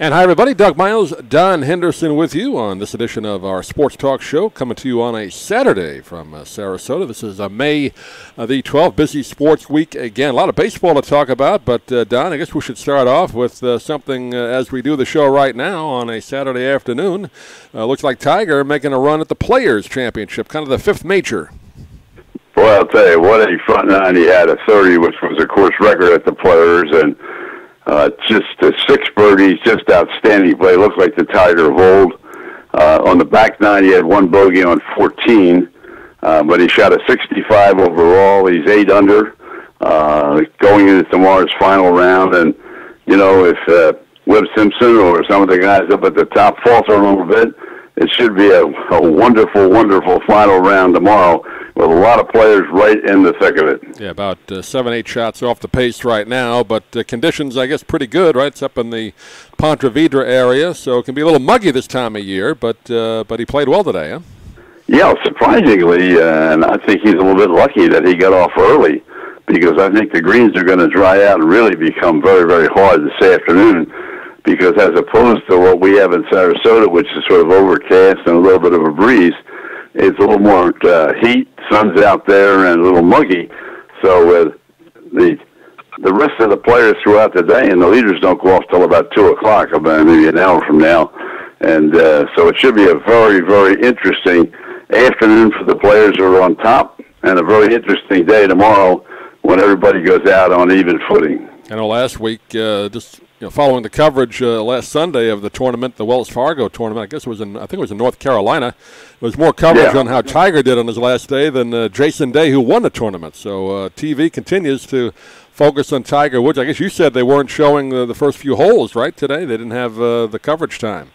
And hi, everybody. Doug Miles, Don Henderson with you on this edition of our Sports Talk Show, coming to you on a Saturday from Sarasota. This is May the 12th, busy sports week again. A lot of baseball to talk about, but Don, I guess we should start off with something as we do the show right now on a Saturday afternoon. Looks like Tiger making a run at the Players' Championship, kind of the fifth major. Boy, I'll tell you, what a front nine he had, a 30, which was a course record at the Players, and just 6 birdies, just outstanding play. Looks like the Tiger of old. On the back nine, he had 1 bogey on 14, but he shot a 65 overall. He's 8 under going into tomorrow's final round. And, you know, if Webb Simpson or some of the guys up at the top falter a little bit, it should be a wonderful, wonderful final round tomorrow with a lot of players right in the thick of it. Yeah, about 7-8 shots off the pace right now, but conditions, I guess, pretty good, right? It's up in the Ponte Vedra area, so it can be a little muggy this time of year, but he played well today, huh? Yeah, surprisingly, and I think he's a little bit lucky that he got off early, because I think the greens are going to dry out and really become very, very hard this afternoon, because as opposed to what we have in Sarasota, which is sort of overcast and a little bit of a breeze, it's a little more heat, sun's out there, and a little muggy. So the rest of the players throughout the day, and the leaders don't go off till about 2 o'clock, about maybe an hour from now. And so it should be a very, very interesting afternoon for the players who are on top, and a very interesting day tomorrow when everybody goes out on even footing. I know last week, following the coverage last Sunday of the tournament, the Wells Fargo tournament, I think it was in North Carolina. There was more coverage on how Tiger did on his last day than Jason Day, who won the tournament. So TV continues to focus on Tiger Woods. I guess you said they weren't showing the first few holes, right, today? They didn't have the coverage time.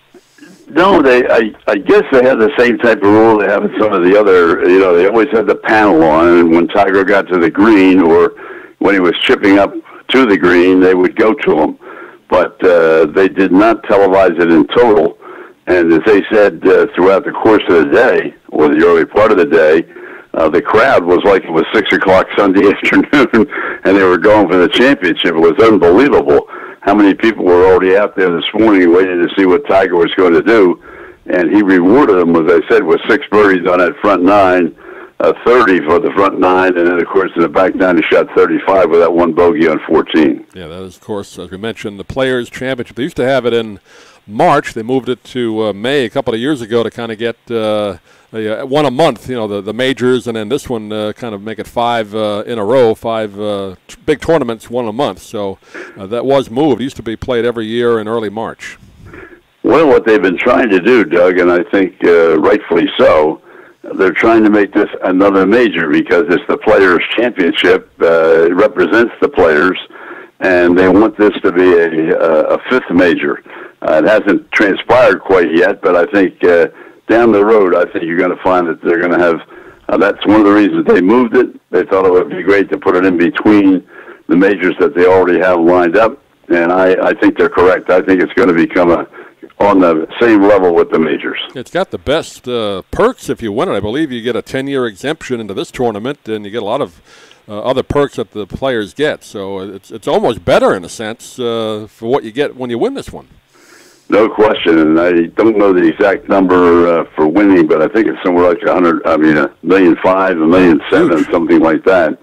No, I guess they had the same type of rule they have in some of the other, they always had the panel on, and when Tiger got to the green or when he was chipping up to the green, they would go to him. But they did not televise it in total. And as they said throughout the course of the day, or the early part of the day, the crowd was like it was 6 o'clock Sunday afternoon, and they were going for the championship. It was unbelievable how many people were already out there this morning waiting to see what Tiger was going to do. And he rewarded them, as I said, with 6 birdies on that front nine, 30 for the front nine, and then, of course, in the back nine, he shot 35 with that 1 bogey on 14. Yeah, that is, of course, as we mentioned, the Players' Championship. They used to have it in March. They moved it to May a couple of years ago to kind of get one a month, the majors, and then this one kind of make it 5 in a row, 5 big tournaments, 1 a month. So that was moved. It used to be played every year in early March. Well, what they've been trying to do, Doug, and I think rightfully so, they're trying to make this another major because it's the Players' Championship. It represents the players, and they want this to be a 5th major. It hasn't transpired quite yet, but I think down the road, I think you're going to find that they're going to have that's one of the reasons they moved it. They thought it would be great to put it in between the majors that they already have lined up, and I think they're correct. I think it's going to become on the same level with the majors. It's got the best perks if you win it. I believe you get a 10-year exemption into this tournament, and you get a lot of other perks that the players get. So it's almost better in a sense for what you get when you win this one. No question, and I don't know the exact number for winning, but I think it's somewhere like $1.5 million, $1.7 million, something like that.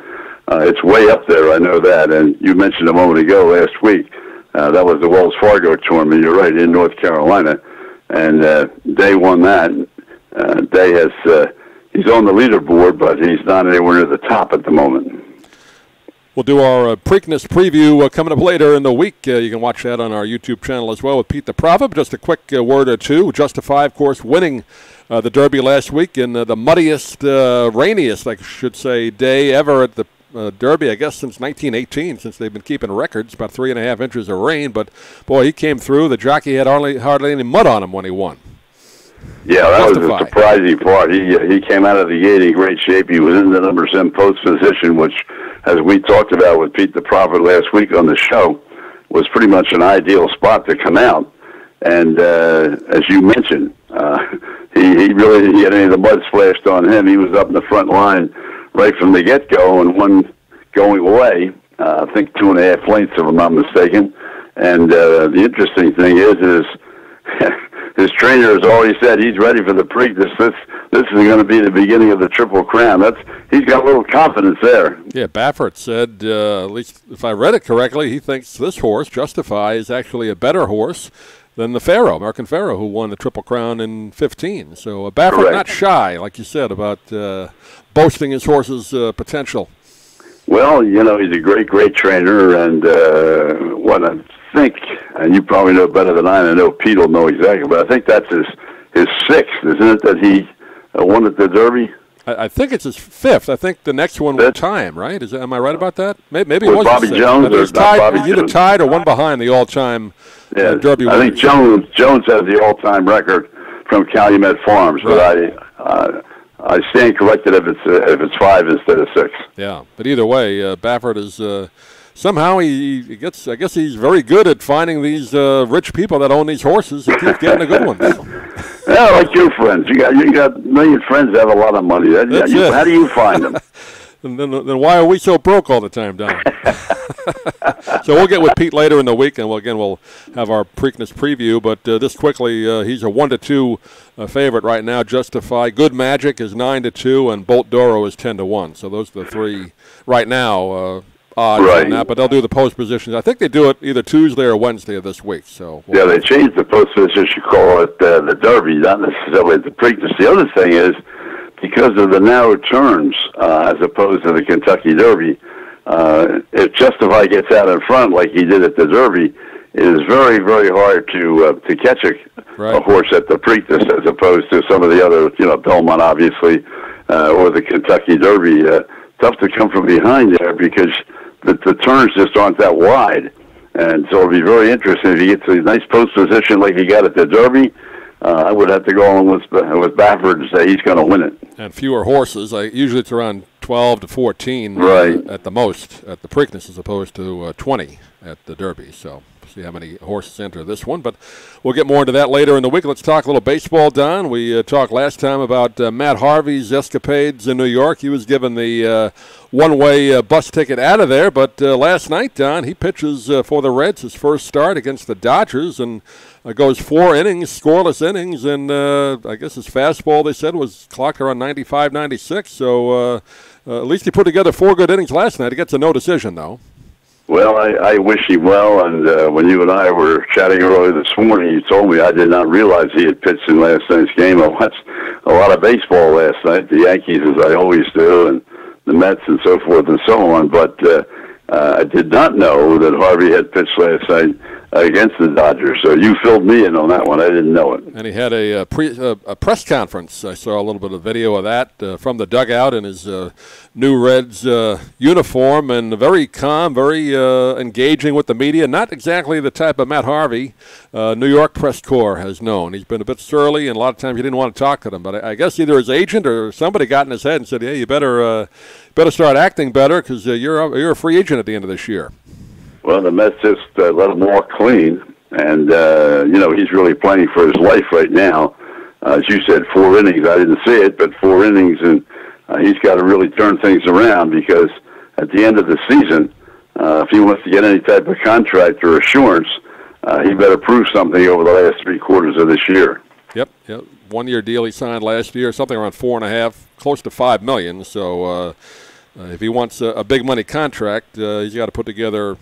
It's way up there, I know that. And you mentioned a moment ago last week, that was the Wells Fargo tournament. You're right, in North Carolina, and Day won that. Day he's on the leaderboard, but he's not anywhere near the top at the moment. We'll do our Preakness preview coming up later in the week. You can watch that on our YouTube channel as well with Pete the Prophet. Just a quick word or two. Justify, of course, winning the Derby last week in the muddiest, rainiest, I should say, day ever at the Derby, I guess, since 1918, since they've been keeping records, about 3.5 inches of rain. But, boy, he came through. The jockey had hardly any mud on him when he won. Yeah, that was the surprising part. He came out of the gate in great shape. He was in the number 7 post position, which, as we talked about with Pete the Prophet last week on the show, was pretty much an ideal spot to come out. And as you mentioned, he really didn't get any of the mud splashed on him. He was up in the front line right from the get-go, and one going away, I think 2.5 lengths, if I'm not mistaken. And the interesting thing is his trainer has always said he's ready for the Preakness. This is going to be the beginning of the Triple Crown. He's got a little confidence there. Yeah, Baffert said, at least if I read it correctly, he thinks this horse, Justify, is actually a better horse than the Pharaoh, American Pharaoh, who won the Triple Crown in 15. So Baffert not shy, like you said, about boasting his horse's potential. Well, you know, he's a great trainer, and what I think, and you probably know better than I know Pete will know exactly, but I think that's his sixth, isn't it, that he won at the Derby? I think it's his fifth. I think the next one was time, right? Am I right about that? Maybe it was Bobby Jones, or tied, Bobby either Jones. Tied or one behind the all-time Derby I think Jones has the all-time record from Calumet Farms, right. But I stand corrected if it's 5 instead of 6. Yeah, but either way, Baffert is somehow he gets. I guess he's very good at finding these rich people that own these horses and keeps getting the good ones. Yeah, like your friends. You got a million friends that have a lot of money. How do you find them? And then why are we so broke all the time, Don? So we'll get with Pete later in the week, and we'll have our Preakness preview. But just quickly, he's a 1-2 favorite right now. Justify, Good Magic is 9-2, and Bolt Doro is 10-1. So those are the three right now. Odds on that, but they'll do the post positions. I think they do it either Tuesday or Wednesday of this week. So they changed the post position. Call it the Derby, not necessarily the Preakness. The other thing is, because of the narrow turns as opposed to the Kentucky Derby, if Justify gets out in front like he did at the Derby, it is very, very hard to catch a horse at the Preakness as opposed to some of the other, Belmont obviously, or the Kentucky Derby. Tough to come from behind there because the turns just aren't that wide. And so it'll be very interesting if he gets a nice post position like he got at the Derby. I would have to go on with Baffert and say he's going to win it. And fewer horses. Usually it's around 12 to 14 at the most at the Preakness as opposed to 20 at the Derby. So see how many horses enter this one. But we'll get more into that later in the week. Let's talk a little baseball, Don. We talked last time about Matt Harvey's escapades in New York. He was given the one-way bus ticket out of there. But last night, Don, he pitches for the Reds, his first start against the Dodgers, and goes 4 innings, scoreless innings, and I guess his fastball, they said, was clocked around 95, 96. So at least he put together 4 good innings last night. He gets a no decision, though. Well, I wish him well, and when you and I were chatting earlier this morning, you told me I did not realize he had pitched in last night's game. I watched a lot of baseball last night, the Yankees, as I always do, and the Mets and so forth and so on, but I did not know that Harvey had pitched last night against the Dodgers. So you filled me in on that one. I didn't know it. And he had a press conference. I saw a little bit of video of that from the dugout in his new Reds uniform, and very calm, very engaging with the media. Not exactly the type of Matt Harvey New York press corps has known. He's been a bit surly, and a lot of times he didn't want to talk to them. But I guess either his agent or somebody got in his head and said, "Hey, you better start acting better because you're a free agent at the end of this year." Well, the Mets just let him walk clean, and he's really playing for his life right now. As you said, 4 innings. I didn't see it, but 4 innings, and he's got to really turn things around because at the end of the season, if he wants to get any type of contract or assurance, he better prove something over the last 3 quarters of this year. Yep. 1-year deal he signed last year, something around $4.5, close to $5 million. So if he wants a big money contract, he's got to put together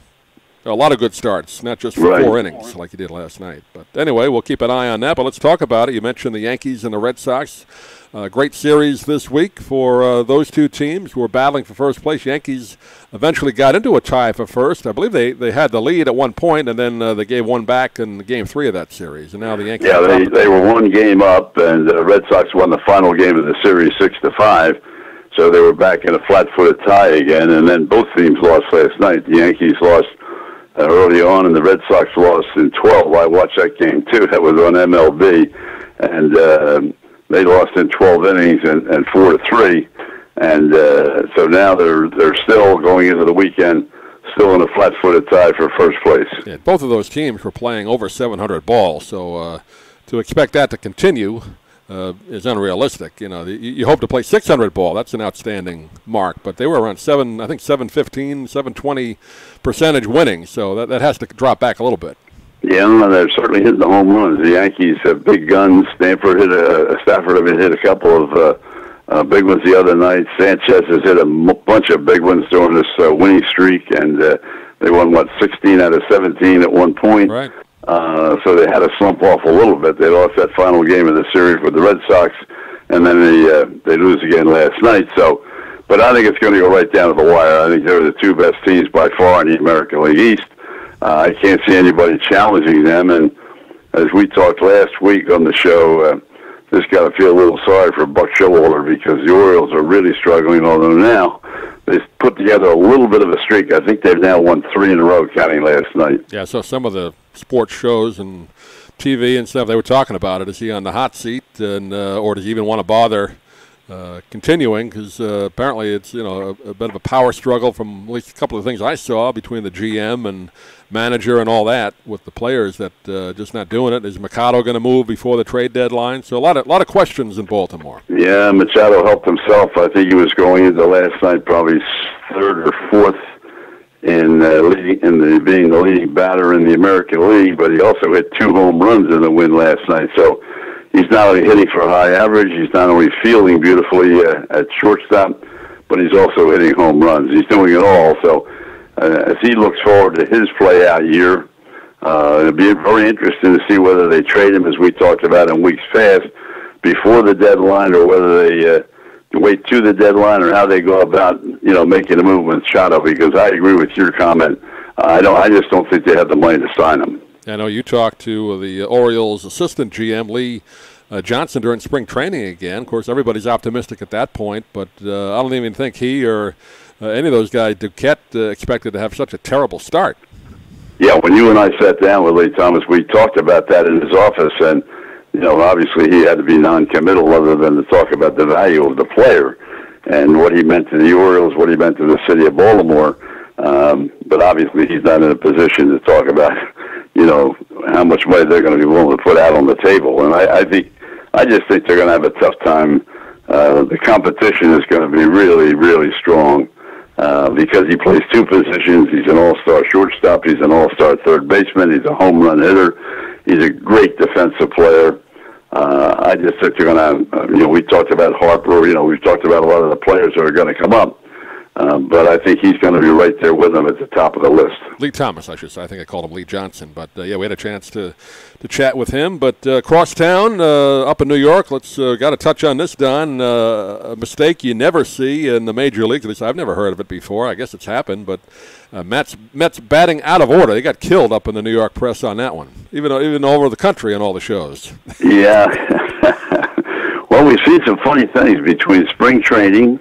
a lot of good starts, not just for 4 innings like he did last night. But anyway, we'll keep an eye on that. But let's talk about it. You mentioned the Yankees and the Red Sox. Great series this week for those two teams who were battling for first place. Yankees eventually got into a tie for first. I believe they had the lead at one point, and then they gave one back in Game 3 of that series. And now the Yankees. Yeah, they were 1 game up, and the Red Sox won the final game of the series 6-5. So they were back in a flat-footed tie again. And then both teams lost last night. The Yankees lost early on, and the Red Sox lost in 12. I watched that game too. That was on MLB, and they lost in 12 innings and 4-3. And so now they're still going into the weekend, still in a flat-footed tie for first place. Yeah, both of those teams were playing over 700 balls, so to expect that to continue is unrealistic. You know, you hope to play 600 ball. That's an outstanding mark. But they were around 715, 720 percentage winning. So that has to drop back a little bit. Yeah, no, they're certainly hitting the home runs. The Yankees have big guns. Stafford hit a couple of big ones the other night. Sanchez has hit a bunch of big ones during this winning streak, and they won, 16 out of 17 at one point. Right. So they had to slump off a little bit. They lost that final game of the series with the Red Sox, and then they lose again last night. So, but I think it's going to go right down to the wire. I think they're the two best teams by far in the American League East. I can't see anybody challenging them, and as we talked last week on the show, just got to feel a little sorry for Buck Showalter because the Orioles are really struggling, although now they've put together a little bit of a streak. I think they've now won 3 in a row, counting last night. Yeah, so some of the sports shows and TV and stuff, they were talking about it. Is he on the hot seat, and or does he even want to bother continuing? Because apparently it's a bit of a power struggle from at least a couple of things I saw between the GM and manager and all that with the players that just not doing it. Is Machado going to move before the trade deadline? So a lot of questions in Baltimore. Yeah, Machado helped himself. I think he was going into last night probably 3rd or 4th in being the leading batter in the American League, but he also hit 2 home runs in the win last night. So he's not only hitting for a high average, he's not only fielding beautifully at shortstop, but he's also hitting home runs. He's doing it all. So as he looks forward to his play-out year, it'll be very interesting to see whether they trade him, as we talked about in weeks past, before the deadline, or whether they wait to the deadline, or how they go about, making a move with Machado. Because I agree with your comment. I just don't think they have the money to sign him. I know you talked to the Orioles assistant GM, Lee Johnson, during spring training again. Of course, everybody's optimistic at that point, but I don't even think he or any of those guys, Duquette, expected to have such a terrible start. Yeah, when you and I sat down with Lee Thomas, we talked about that in his office, and obviously he had to be non-committal other than to talk about the value of the player and what he meant to the Orioles, what he meant to the city of Baltimore. But obviously he's not in a position to talk about, how much money they're going to be willing to put out on the table. And I just think they're going to have a tough time. The competition is going to be really, really strong because he plays 2 positions. He's an all-star shortstop. He's an all-star third baseman. He's a home run hitter. He's a great defensive player. I just think they're going to, we talked about Harper. We've talked about a lot of the players that are going to come up. But I think he's going to be right there with them at the top of the list. Lee Thomas, I should say. I think I called him Lee Johnson. But, we had a chance to chat with him. But across town, up in New York, let's got to touch on this, Don. A mistake you never see in the major leagues. At least I've never heard of it before. I guess it's happened. But Mets batting out of order. They got killed up in the New York press on that one, even all over the country on all the shows. Yeah. Well, we've seen some funny things between spring training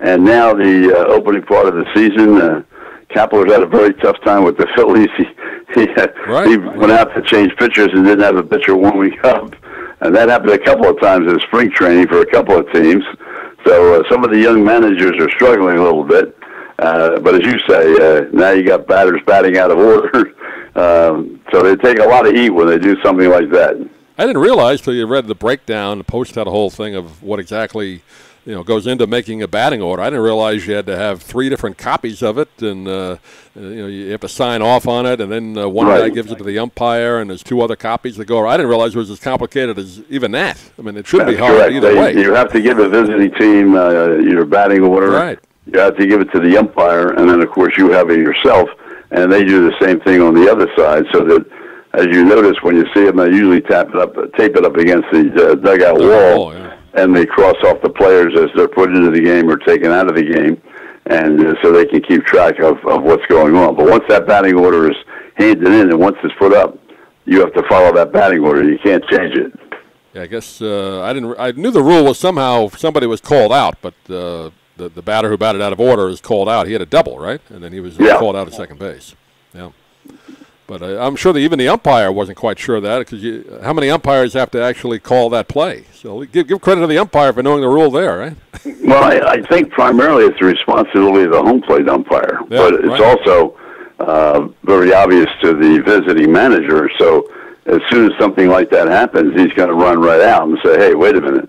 and now the opening part of the season. Kepler's had a very tough time with the Phillies. He went out to change pitchers and didn't have a pitcher warming up. And that happened a couple of times in spring training for a couple of teams. So some of the young managers are struggling a little bit. But as you say, now you got batters batting out of order. So they take a lot of heat when they do something like that. I didn't realize till you read the breakdown. The Post had a whole thing of what exactly goes into making a batting order. I didn't realize you had to have 3 different copies of it, and you have to sign off on it, and then one guy gives it to the umpire, and there's 2 other copies that go. I didn't realize it was as complicated as even that. I mean, it should be hard either way. You have to give a visiting team your batting order. Right. You have to give it to the umpire, and then of course you have it yourself, and they do the same thing on the other side. So that, as you notice, when you see them, they usually tape it up against the dugout wall. Yeah. And they cross off the players as they're put into the game or taken out of the game, and so they can keep track of what's going on. But once that batting order is handed in and once it's put up, you have to follow that batting order. You can't change it. Yeah, I guess I knew the rule was somehow somebody was called out, but the batter who batted out of order is called out. He had a double, right? And then he was called out at second base. Yeah. But I'm sure that even the umpire wasn't quite sure of that, because how many umpires have to actually call that play? So give credit to the umpire for knowing the rule there, right? Well, I think primarily it's the responsibility of the home plate umpire, but it's also very obvious to the visiting manager. So as soon as something like that happens, he's going to run right out and say, "Hey, wait a minute,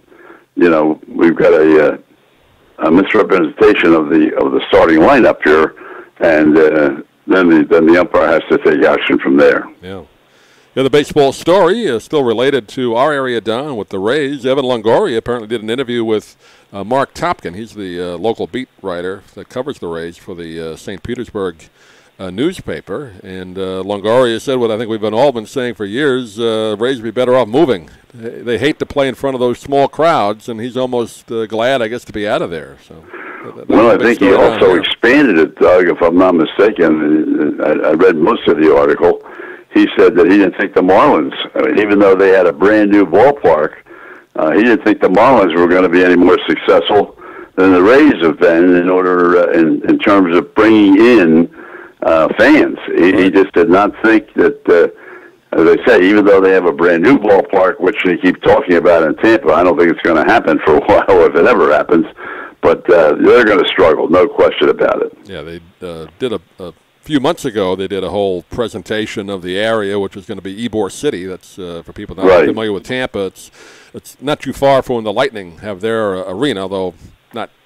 we've got a misrepresentation of the starting lineup here," and then the umpire has to take action from there. Yeah. The other baseball story is still related to our area down with the Rays. Evan Longoria apparently did an interview with Mark Topkin. He's the local beat writer that covers the Rays for the St. Petersburg newspaper. And Longoria said what I think we've all been saying for years, Rays would be better off moving. They hate to play in front of those small crowds, and he's almost glad, I guess, to be out of there. So. Well, I think he also expanded it, Doug, if I'm not mistaken. I read most of the article. He said that he didn't think the Marlins, even though they had a brand-new ballpark, he didn't think the Marlins were going to be any more successful than the Rays have been in terms of bringing in fans. He just did not think that, as I say, even though they have a brand-new ballpark, which they keep talking about in Tampa, I don't think it's going to happen for a while if it ever happens. But they're going to struggle, no question about it. Yeah, they did a few months ago. They did a whole presentation of the area, which was going to be Ybor City. That's for people not familiar with Tampa. It's not too far from when the Lightning have their arena, although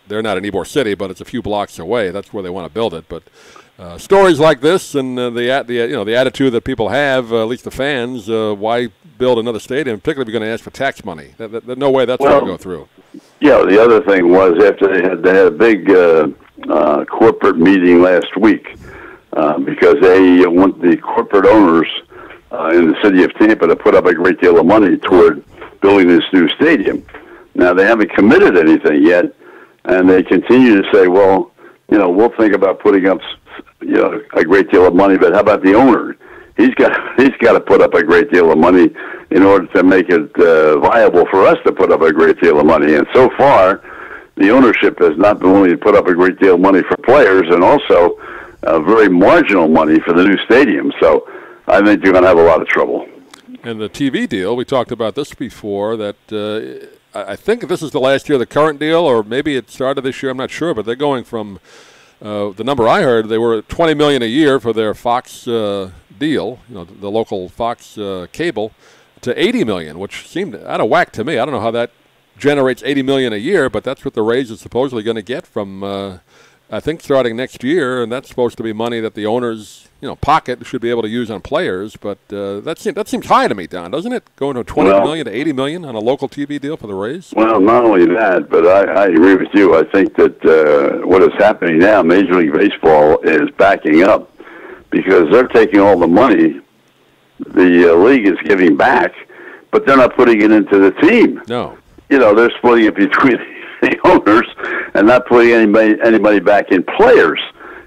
they're not in Ybor City, but it's a few blocks away. That's where they want to build it. But stories like this and the attitude that people have, at least the fans, why build another stadium, particularly if you're going to ask for tax money? There's no way that's going to go through. Yeah, the other thing was after they had a big corporate meeting last week because they want the corporate owners in the city of Tampa to put up a great deal of money toward building this new stadium. Now, they haven't committed anything yet, and they continue to say, well, we'll think about putting up a great deal of money, but how about the owner? He's got to put up a great deal of money in order to make it viable for us to put up a great deal of money. And so far, the ownership has not been willing to put up a great deal of money for players, and also very marginal money for the new stadium. So I think you're going to have a lot of trouble. And the TV deal, we talked about this before, that I think this is the last year of the current deal, or maybe it started this year, I'm not sure, but they're going from the number I heard, they were at $20 million a year for their Fox deal, the local Fox cable, to $80 million, which seemed out of whack to me. I don't know how that generates $80 million a year, but that's what the Rays are supposedly going to get from, I think, starting next year, and that's supposed to be money that the owners, pocket should be able to use on players. But that seems high to me, Don, doesn't it? Going from $20 million to $80 million on a local TV deal for the Rays. Well, not only that, but I agree with you. I think that what is happening now, Major League Baseball is backing up because they're taking all the money the league is giving back, but they're not putting it into the team. No. They're splitting it between the owners and not putting anybody back in players.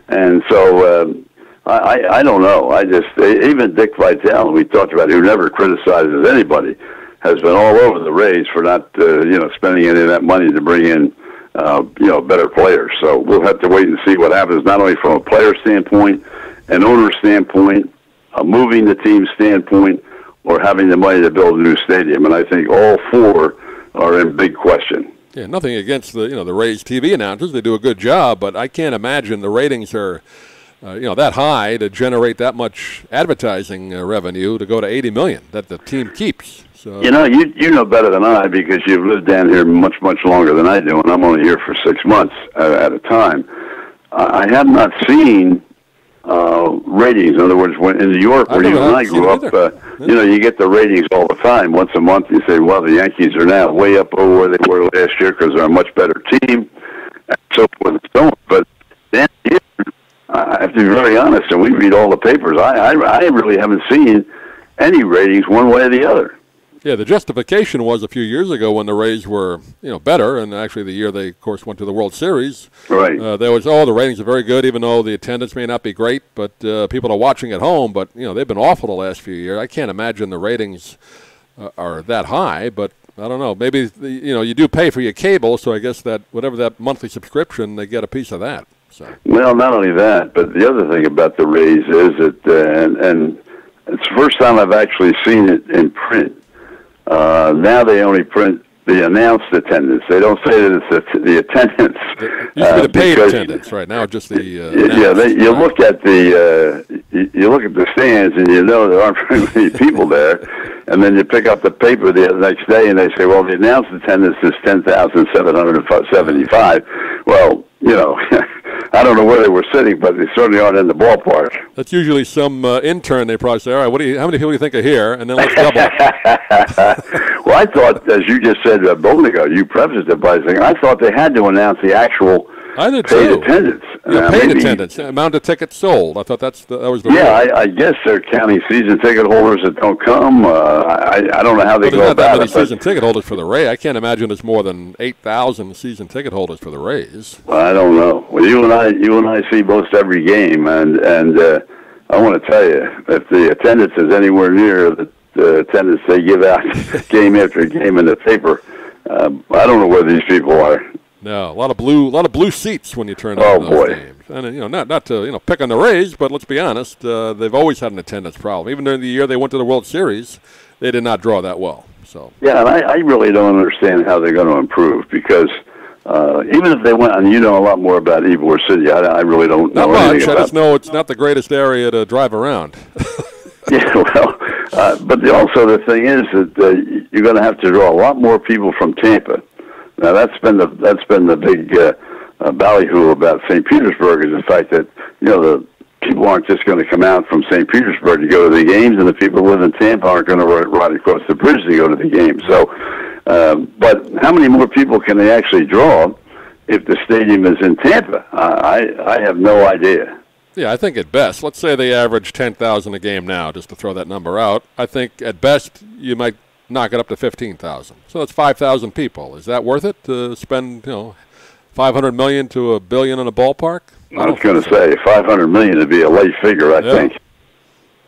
And so I don't know. Even Dick Vitale, we talked about, who never criticizes anybody, has been all over the Rays for not spending any of that money to bring in better players. So we'll have to wait and see what happens, not only from a player standpoint, an owner standpoint, a moving the team standpoint, or having the money to build a new stadium. And I think all four are in big question. Yeah, nothing against the Rays TV announcers. They do a good job, but I can't imagine the ratings are that high to generate that much advertising revenue to go to $80 million that the team keeps. So you know better than I, because you've lived down here much longer than I do, and I'm only here for 6 months at a time. I have not seen ratings. In other words, when in New York, where you and I grew up, you get the ratings all the time. Once a month, you say, well, the Yankees are now way up over where they were last year because they're a much better team, and so forth and so on. But then here, I have to be very honest, and we read all the papers. I really haven't seen any ratings one way or the other. Yeah, the justification was a few years ago when the Rays were, better, and actually the year they, of course, went to the World Series. Right. There was, the ratings are very good, even though the attendance may not be great, but people are watching at home. But, they've been awful the last few years. I can't imagine the ratings are that high, but I don't know. Maybe, you do pay for your cable, so I guess that whatever that monthly subscription, they get a piece of that. So. Well, not only that, but the other thing about the Rays is that, and it's the first time I've actually seen it in print. Now they only print the announced attendance. They don't say that it's the attendance. It used to be the paid attendance, right now just the you look at the stands and you know there aren't very many people there, and then you pick up the paper the next day and they say, well, the announced attendance is 10,775. Well, you know, I don't know where they were sitting, but they certainly aren't in the ballpark. That's usually some intern. They probably say, all right, how many people do you think are here? And then let's double it. Well, I thought, as you just said a moment ago, you prefaced it by saying, I thought they had to announce the actual paid attendance. Yeah, paid attendance, amount of tickets sold. I thought that was the rule. I guess they're counting season ticket holders that don't come. I don't know how they go about it. There's not that many season ticket holders for the Rays. I can't imagine there's more than 8,000 season ticket holders for the Rays. Well, I don't know. Well, you and I see most every game, and I want to tell you, if the attendance is anywhere near the attendance they give out game after game in the paper, I don't know where these people are. No, a lot of blue seats when you turn on those games. And not to pick on the Rays, but let's be honest, they've always had an attendance problem. Even during the year they went to the World Series, they did not draw that well. So yeah, and I really don't understand how they're going to improve, because even if they went, and you know a lot more about Ybor City, I really don't know anything about. I just know it's not the greatest area to drive around. Yeah, well, but also the thing is that you're going to have to draw a lot more people from Tampa. Now that's been the big ballyhoo about St. Petersburg, is the fact that the people aren't just going to come out from St. Petersburg to go to the games, and the people who live in Tampa aren't going to ride across the bridge to go to the games. So, but how many more people can they actually draw if the stadium is in Tampa? I have no idea. Yeah, I think at best, let's say they average 10,000 a game now, just to throw that number out. I think at best you might knock it up to 15,000. So that's 5,000 people. Is that worth it to spend, $500 million to $1 billion in a ballpark? I was going to say $500 million would be a late figure, I think.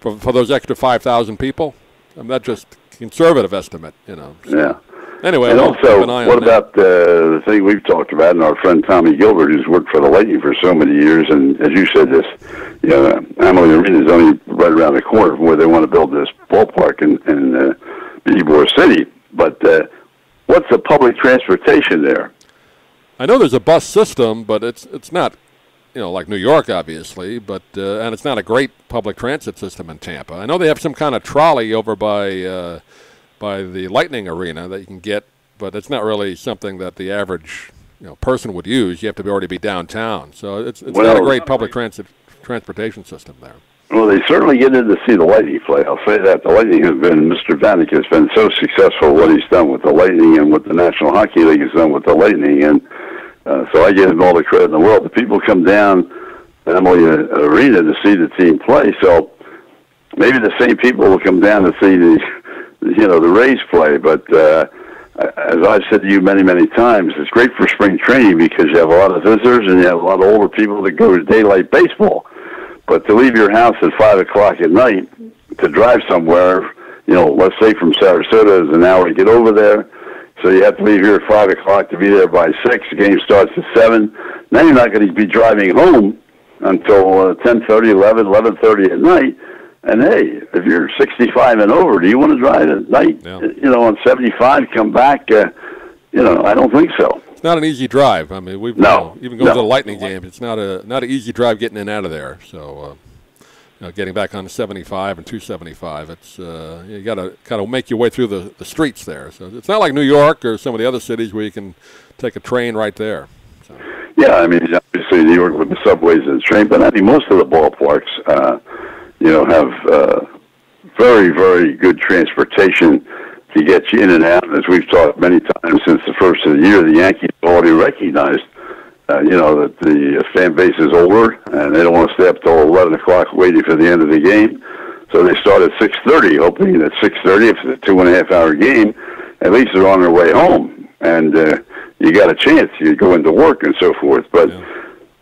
For those extra 5,000 people? That's just a conservative estimate, So. Yeah. Anyway, and also, what about the thing we've talked about, and our friend Tommy Gilbert, who's worked for the Lightning for so many years, and as you said, Amalie Arena is only right around the corner from where they want to build this ballpark in Ybor City. But what's the public transportation there? I know there's a bus system, but it's not, like New York, obviously, but and it's not a great public transit system in Tampa. I know they have some kind of trolley over by the Lightning Arena that you can get, but it's not really something that the average person would use. You have to already be downtown, so it's not a great public transportation system there. Well, they certainly get in to see the Lightning play. I'll say that. The Lightning Mr. Vanek has been so successful what he's done with the Lightning and what the National Hockey League has done with the Lightning, and so I give him all the credit in the world. The people come down to Amalie Arena to see the team play, so maybe the same people will come down to see the Rays play, but as I've said to you many, many times, it's great for spring training because you have a lot of visitors and you have a lot of older people that go to daylight baseball. But to leave your house at 5 o'clock at night to drive somewhere, let's say from Sarasota is an hour to get over there, so you have to leave here at 5 o'clock to be there by 6. The game starts at 7. Now you're not going to be driving home until 10:30, 11, 11:30 at night. And hey, if you're 65 and over, do you want to drive at night? Yeah. On 75, come back? I don't think so. It's not an easy drive. I mean, even going to the Lightning game, it's not an easy drive getting in and out of there. So, getting back on the 75 and 275, it's you got to kind of make your way through the streets there. So it's not like New York or some of the other cities where you can take a train right there. So. Yeah, I mean, obviously New York with the subways and the train, but I think most of the ballparks. Have very, very good transportation to get you in and out. As we've talked many times since the first of the year, the Yankees already recognized, that the fan base is older and they don't want to stay up till 11 o'clock waiting for the end of the game. So they start at 6:30, hoping that 6:30, if it's a 2.5-hour game, at least they're on their way home. And you got a chance. You go into work and so forth. But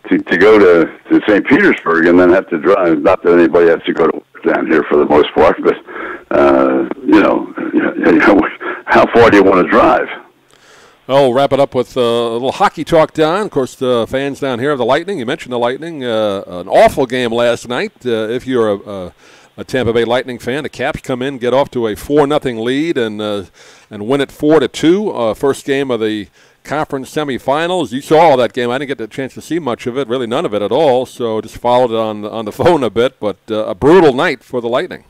to go to St. Petersburg and then have to drive, not that anybody has to go to work down here for the most part, but, how far do you want to drive? Well, we'll wrap it up with a little hockey talk, Don. Of course, the fans down here of the Lightning, you mentioned the Lightning, an awful game last night. If you're a Tampa Bay Lightning fan. The Caps come in, get off to a 4-0 lead, and win it 4-2. First game of the conference semifinals. You saw all that game. I didn't get the chance to see much of it, really none of it at all. So just followed it on the phone a bit. But a brutal night for the Lightning.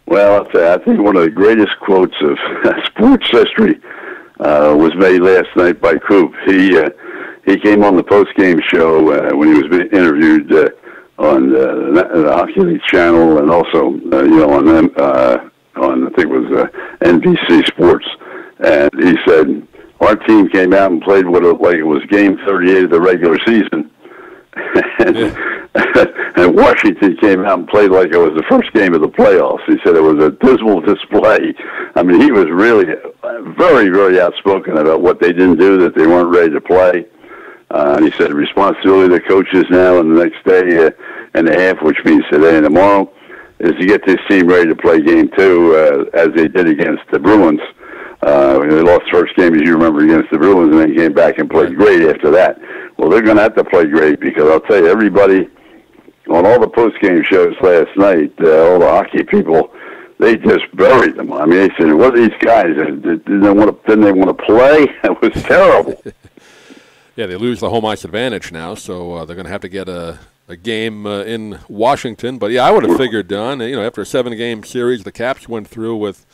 Well, I think one of the greatest quotes of sports history was made last night by Coop. He came on the post-game show when he was being interviewed on the Hockey League channel, and also on I think it was NBC Sports, and he said our team came out and played like it was Game 38 of the regular season. And Washington came out and played like it was the first game of the playoffs. He said it was a dismal display. I mean, he was really very, very outspoken about what they didn't do, that they weren't ready to play. And he said the responsibility of the coaches now in the next day and a half, which means today and tomorrow, is to get this team ready to play Game 2 as they did against the Bruins. They lost the first game, as you remember, against the Bruins, and then came back and played great after that. Well, they're going to have to play great, because I'll tell you, everybody on all the post-game shows last night, all the hockey people, they just buried them. I mean, they said, what are these guys? Didn't they want to play? It was terrible. Yeah, they lose the home ice advantage now, so they're going to have to get a game in Washington. But, yeah, I would have figured, Don, after a 7-game series, the Caps went through with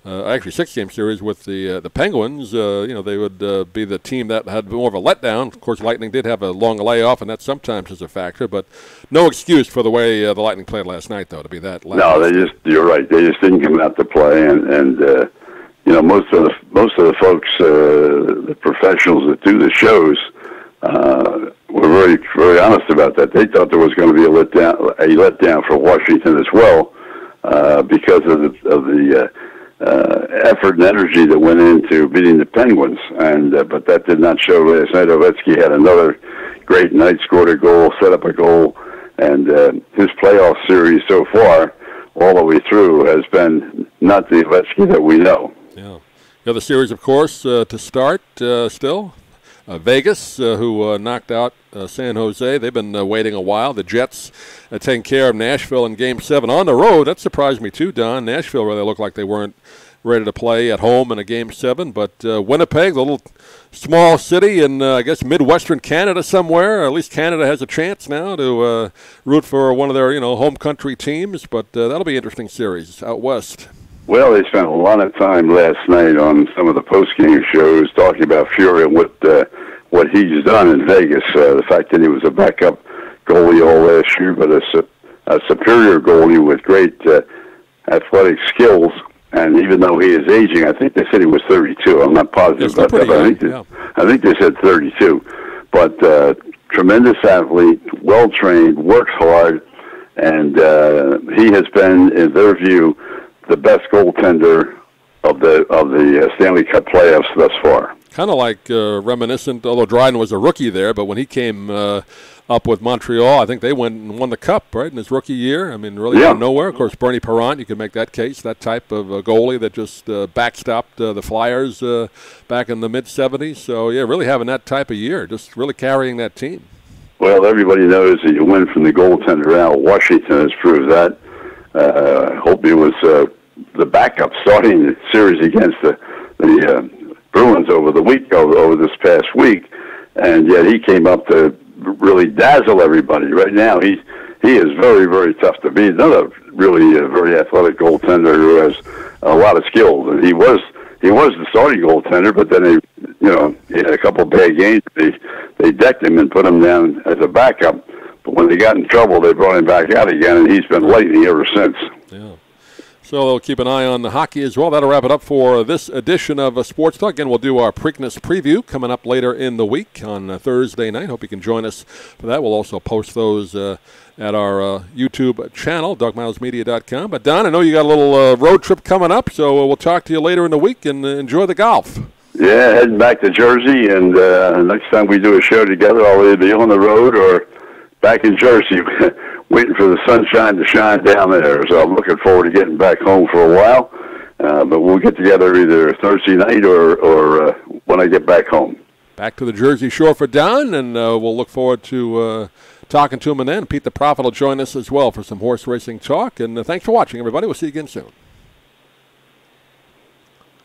actually 6-game series with the Penguins. They would be the team that had more of a letdown. Of course, Lightning did have a long layoff, and that sometimes is a factor. But no excuse for the way the Lightning played last night, though, to be that loud. No, you're right. They just didn't come out to play, and most of the folks, the professionals that do the shows, were very, very honest about that. They thought there was going to be a letdown for Washington as well, because of the effort and energy that went into beating the Penguins, but that did not show last night. Ovechkin had another great night, scored a goal, set up a goal, and his playoff series so far, all the way through, has been not the Ovechkin that we know. Yeah. The other series, of course, to start still. Vegas, who knocked out San Jose. They've been waiting a while. The Jets taking care of Nashville in Game 7 on the road. That surprised me too, Don. Nashville really looked like they weren't ready to play at home in a Game 7. But Winnipeg, the little small city in, I guess, Midwestern Canada somewhere. At least Canada has a chance now to root for one of their, home country teams. But that'll be an interesting series out west. Well, they spent a lot of time last night on some of the post-game shows talking about Fury and what he's done in Vegas. The fact that he was a backup goalie all last year, but a superior goalie with great athletic skills. And even though he is aging, I think they said he was 32. I'm not positive about that, but I think they said 32. But tremendous athlete, well-trained, works hard, and he has been, in their view, the best goaltender of the Stanley Cup playoffs thus far. Kind of like reminiscent, although Dryden was a rookie there, but when he came up with Montreal, I think they went and won the Cup, right, in his rookie year. I mean, really out of nowhere. Of course, Bernie Parent, you could make that case, that type of goalie that just backstopped the Flyers back in the mid-'70s. So, yeah, really having that type of year, just really carrying that team. Well, everybody knows that you win from the goaltender out. Washington has proved that. Holtby was the backup starting the series against the Bruins over this past week, and yet he came up to really dazzle everybody. Right now, he is very, very tough to beat. Another really very athletic goaltender who has a lot of skills, and he was the starting goaltender, but then he had a couple of bad games. They decked him and put him down as a backup. But when they got in trouble, they brought him back out again, and he's been lightning ever since. Yeah. So they'll keep an eye on the hockey as well. That'll wrap it up for this edition of Sports Talk. Again, we'll do our Preakness preview coming up later in the week on Thursday night. Hope you can join us for that. We'll also post those at our YouTube channel, DougMilesMedia.com. But, Don, I know you got a little road trip coming up, so we'll talk to you later in the week and enjoy the golf. Yeah, heading back to Jersey, and next time we do a show together, I'll either be on the road or back in Jersey waiting for the sunshine to shine down there. So I'm looking forward to getting back home for a while. But we'll get together either Thursday night or when I get back home. back to the Jersey Shore for Don, and we'll look forward to talking to him. And then Pete the Prophet will join us as well for some horse racing talk. And thanks for watching, everybody. We'll see you again soon.